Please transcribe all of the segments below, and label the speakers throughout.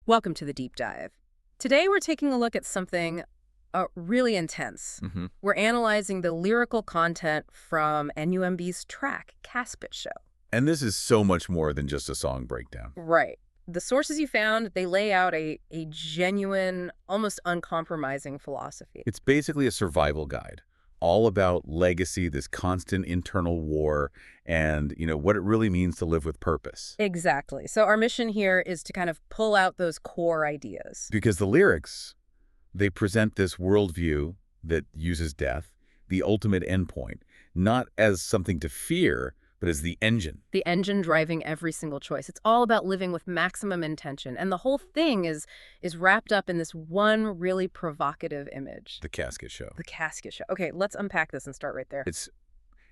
Speaker 1: Welcome to the deep dive. Today we're taking a look at something really intense. We're analyzing the lyrical content from N.U.M.B's track, Casket Show.
Speaker 2: And this is so much more than just a song breakdown.
Speaker 1: Right. The sources you found, they lay out a genuine, almost uncompromising philosophy.
Speaker 2: It's basically a survival guide, all about legacy, this constant internal war, and, what it really means to live with purpose.
Speaker 1: Exactly. So our mission here is to kind of pull out those core ideas.
Speaker 2: Because the lyrics, they present this worldview that uses death, the ultimate endpoint, not as something to fear, but as the engine.
Speaker 1: The engine driving every single choice. It's all about living with maximum intention. And the whole thing is wrapped up in this one really provocative image.
Speaker 2: The Casket Show.
Speaker 1: The Casket Show. Okay, let's unpack this and start right there.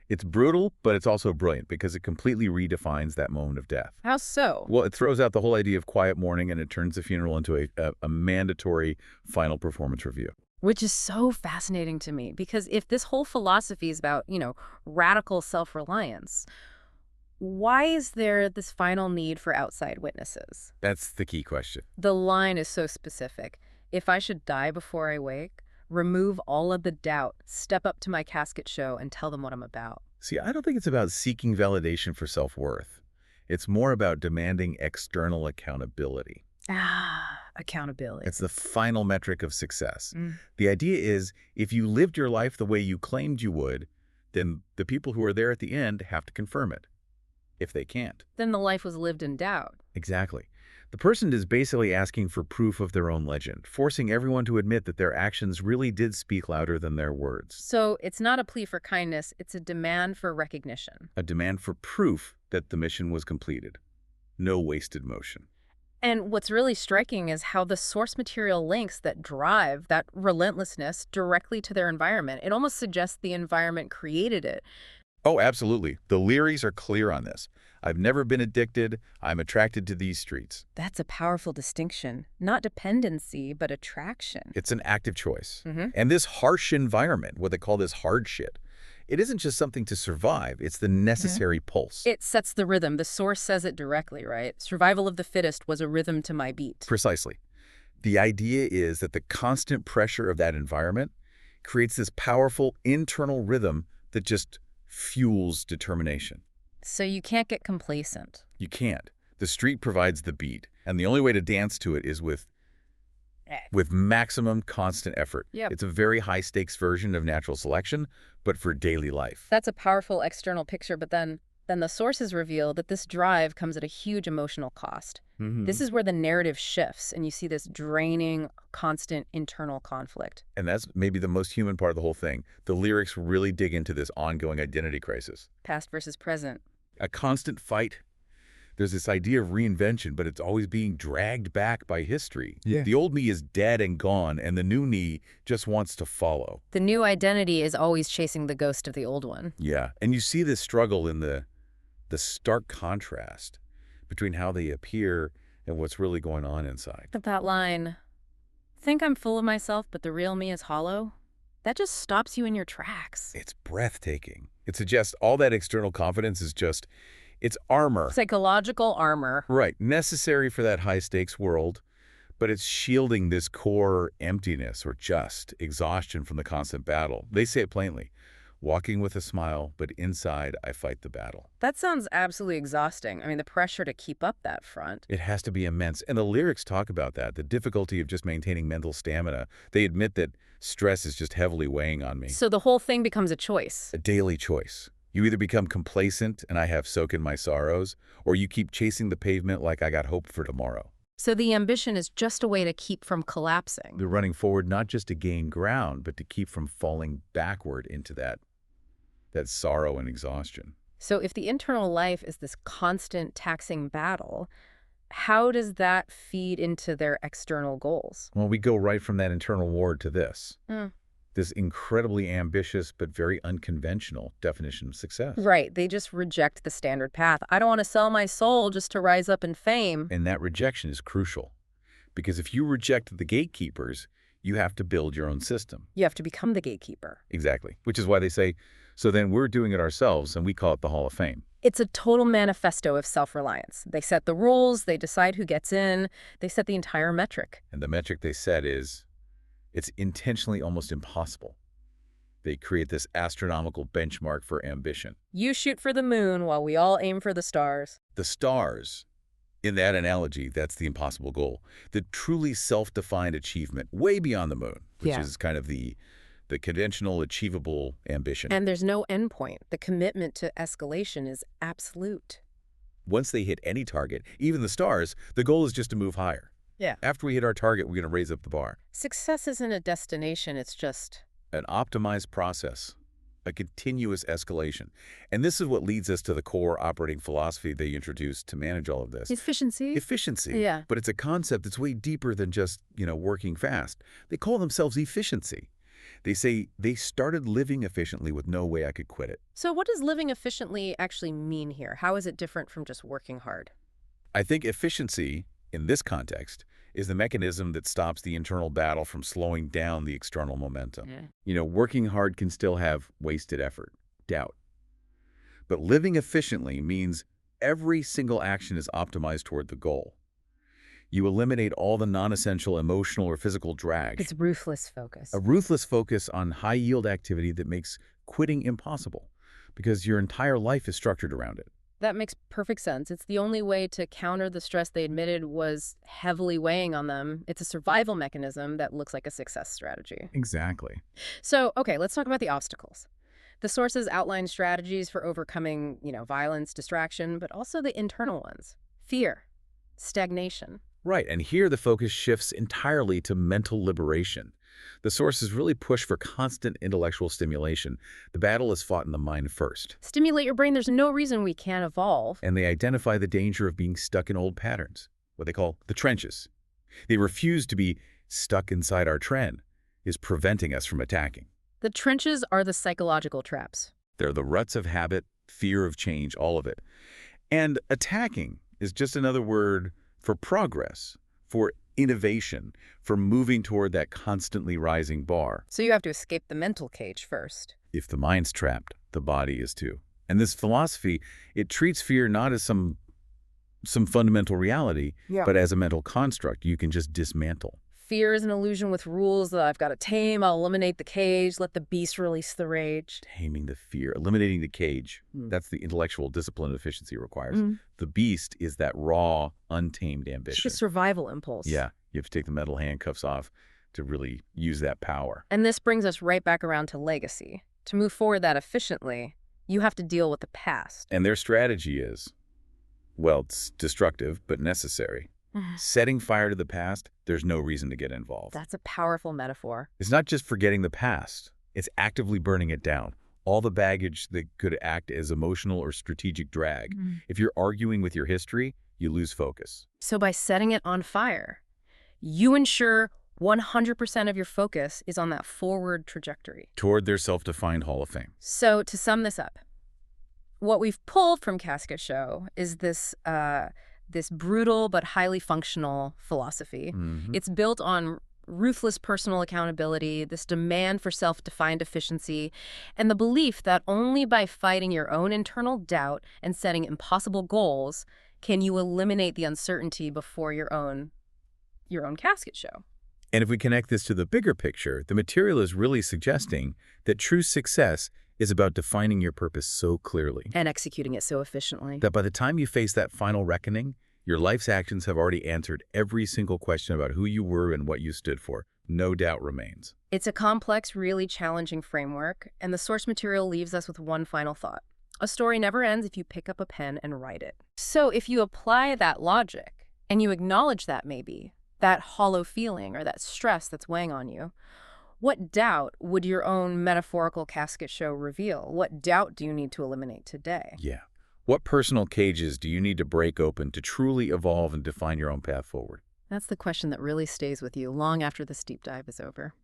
Speaker 2: It's brutal, but it's also brilliant because it completely redefines that moment of death.
Speaker 1: How so?
Speaker 2: Well, it throws out the whole idea of quiet mourning, and it turns the funeral into a mandatory final performance review.
Speaker 1: Which is so fascinating to me, because if this whole philosophy is about, radical self-reliance, why is there this final need for outside witnesses?
Speaker 2: That's the key question.
Speaker 1: The line is so specific. If I should die before I wake, remove all of the doubt, step up to my casket show and tell them what I'm about.
Speaker 2: See, I don't think it's about seeking validation for self-worth. It's more about demanding external accountability.
Speaker 1: Accountability.
Speaker 2: It's the final metric of success. The idea is, if you lived your life the way you claimed you would, then the people who are there at the end have to confirm it. If they can't.
Speaker 1: Then the life was lived in doubt.
Speaker 2: Exactly. The person is basically asking for proof of their own legend, forcing everyone to admit that their actions really did speak louder than their words.
Speaker 1: So it's not a plea for kindness, it's a demand for recognition.
Speaker 2: A demand for proof that the mission was completed. No wasted motion.
Speaker 1: And what's really striking is how the source material links that drive that relentlessness directly to their environment. It almost suggests the environment created it.
Speaker 2: Oh, absolutely. The lyrics are clear on this. I've never been addicted. I'm attracted to these streets.
Speaker 1: That's a powerful distinction. Not dependency, but attraction.
Speaker 2: It's an active choice. And this harsh environment, what they call this hard shit, it isn't just something to survive. It's the necessary pulse.
Speaker 1: It sets the rhythm. The source says it directly, right? Survival of the fittest was a rhythm to my beat.
Speaker 2: Precisely. The idea is that the constant pressure of that environment creates this powerful internal rhythm that just fuels determination.
Speaker 1: So you can't get complacent.
Speaker 2: You can't. The street provides the beat, and the only way to dance to it is with maximum constant effort.
Speaker 1: Yep.
Speaker 2: It's a very high-stakes version of natural selection, but for daily life.
Speaker 1: That's a powerful external picture, but then the sources reveal that this drive comes at a huge emotional cost. This is where the narrative shifts, and you see this draining, constant internal conflict.
Speaker 2: And that's maybe the most human part of the whole thing. The lyrics really dig into this ongoing identity crisis.
Speaker 1: Past versus present.
Speaker 2: A constant fight. There's this idea of reinvention, but it's always being dragged back by history.
Speaker 3: Yeah.
Speaker 2: The old me is dead and gone, and the new me just wants to follow.
Speaker 1: The new identity is always chasing the ghost of the old one.
Speaker 2: Yeah, and you see this struggle in the stark contrast between how they appear and what's really going on inside.
Speaker 1: But that line, think I'm full of myself, but the real me is hollow, that just stops you in your tracks.
Speaker 2: It's breathtaking. It suggests all that external confidence is just, it's armor.
Speaker 1: Psychological armor.
Speaker 2: Right, necessary for that high-stakes world, but it's shielding this core emptiness or just exhaustion from the constant battle. They say it plainly. Walking with a smile, but inside I fight the battle.
Speaker 1: That sounds absolutely exhausting. I mean, the pressure to keep up that front.
Speaker 2: It has to be immense. And the lyrics talk about that, the difficulty of just maintaining mental stamina. They admit that stress is just heavily weighing on me.
Speaker 1: So the whole thing becomes a choice.
Speaker 2: A daily choice. You either become complacent and I have soak in my sorrows, or you keep chasing the pavement like I got hope for tomorrow.
Speaker 1: So the ambition is just a way to keep from collapsing.
Speaker 2: They're running forward not just to gain ground, but to keep from falling backward into that sorrow and exhaustion.
Speaker 1: So if the internal life is this constant taxing battle, how does that feed into their external goals?
Speaker 2: Well, we go right from that internal war to this. This incredibly ambitious but very unconventional definition of success.
Speaker 1: Right. They just reject the standard path. I don't want to sell my soul just to rise up in fame.
Speaker 2: And that rejection is crucial. Because if you reject the gatekeepers, You have to build your own system.
Speaker 1: You have to become the gatekeeper.
Speaker 2: Exactly. Which is why they say, so then we're doing it ourselves, and we call it the Hall of Fame.
Speaker 1: It's a total manifesto of self-reliance. They set the rules, they decide who gets in, they set the entire metric.
Speaker 2: And the metric they set is, it's intentionally almost impossible. They create this astronomical benchmark for ambition.
Speaker 1: You shoot for the moon while we all aim for the stars.
Speaker 2: The stars, in that analogy, that's the impossible goal. The truly self-defined achievement way beyond the moon, which is kind of the conventional, achievable ambition.
Speaker 1: And there's no endpoint. The commitment to escalation is absolute.
Speaker 2: Once they hit any target, even the stars, the goal is just to move higher.
Speaker 1: Yeah.
Speaker 2: After we hit our target, we're going to raise up the bar.
Speaker 1: Success isn't a destination, it's just
Speaker 2: An optimized process, a continuous escalation. And this is what leads us to the core operating philosophy they introduced to manage all of this.
Speaker 1: efficiency.
Speaker 2: Efficiency.
Speaker 1: Yeah.
Speaker 2: But it's a concept that's way deeper than just, working fast. They call themselves efficiency. They say they started living efficiently with no way I could quit it.
Speaker 1: So what does living efficiently actually mean here? How is it different from just working hard?
Speaker 2: I think efficiency, in this context, is the mechanism that stops the internal battle from slowing down the external momentum. Working hard can still have wasted effort, doubt. But living efficiently means every single action is optimized toward the goal. You eliminate all the non-essential emotional or physical drag.
Speaker 1: It's ruthless focus.
Speaker 2: A ruthless focus on high-yield activity that makes quitting impossible because your entire life is structured around it.
Speaker 1: That makes perfect sense. It's the only way to counter the stress they admitted was heavily weighing on them. It's a survival mechanism that looks like a success strategy.
Speaker 2: Exactly.
Speaker 1: So, okay, let's talk about the obstacles. The sources outline strategies for overcoming, violence, distraction, but also the internal ones. Fear, stagnation.
Speaker 2: Right, and here the focus shifts entirely to mental liberation. The sources really push for constant intellectual stimulation. The battle is fought in the mind first.
Speaker 1: Stimulate your brain. There's no reason we can't evolve.
Speaker 2: And they identify the danger of being stuck in old patterns, what they call the trenches. They refuse to be stuck inside our trend, is preventing us from attacking.
Speaker 1: The trenches are the psychological traps.
Speaker 2: They're the ruts of habit, fear of change, all of it. And attacking is just another word for progress, for innovation, for moving toward that constantly rising bar.
Speaker 1: So you have to escape the mental cage first.
Speaker 2: If the mind's trapped, the body is too. And this philosophy, it treats fear not as some fundamental reality, but as a mental construct you can just dismantle.
Speaker 1: Fear is an illusion with rules that I've got to tame. I'll eliminate the cage, let the beast release the rage.
Speaker 2: Taming the fear, eliminating the cage. That's the intellectual discipline efficiency requires. The beast is that raw, untamed ambition.
Speaker 1: It's a survival impulse.
Speaker 2: Yeah, you have to take the mental handcuffs off to really use that power.
Speaker 1: And this brings us right back around to legacy. To move forward that efficiently, you have to deal with the past.
Speaker 2: And their strategy is, well, it's destructive, but necessary. Setting fire to the past, there's no reason to get involved.
Speaker 1: That's a powerful metaphor.
Speaker 2: It's not just forgetting the past. It's actively burning it down. All the baggage that could act as emotional or strategic drag. If you're arguing with your history, you lose focus.
Speaker 1: So by setting it on fire, you ensure 100% of your focus is on that forward trajectory.
Speaker 2: Toward their self-defined Hall of Fame.
Speaker 1: So to sum this up, what we've pulled from Casket Show is this brutal but highly functional philosophy. It's built on ruthless personal accountability, this demand for self-defined efficiency, and the belief that only by fighting your own internal doubt and setting impossible goals can you eliminate the uncertainty before your own casket show.
Speaker 2: And if we connect this to the bigger picture, the material is really suggesting that true success is about defining your purpose so clearly.
Speaker 1: And executing it so efficiently.
Speaker 2: That by the time you face that final reckoning, your life's actions have already answered every single question about who you were and what you stood for. No doubt remains.
Speaker 1: It's a complex, really challenging framework, and the source material leaves us with one final thought. A story never ends if you pick up a pen and write it. So if you apply that logic, and you acknowledge that maybe, that hollow feeling or that stress that's weighing on you, what doubt would your own metaphorical casket show reveal? What doubt do you need to eliminate today?
Speaker 2: Yeah. What personal cages do you need to break open to truly evolve and define your own path forward?
Speaker 1: That's the question that really stays with you long after this deep dive is over.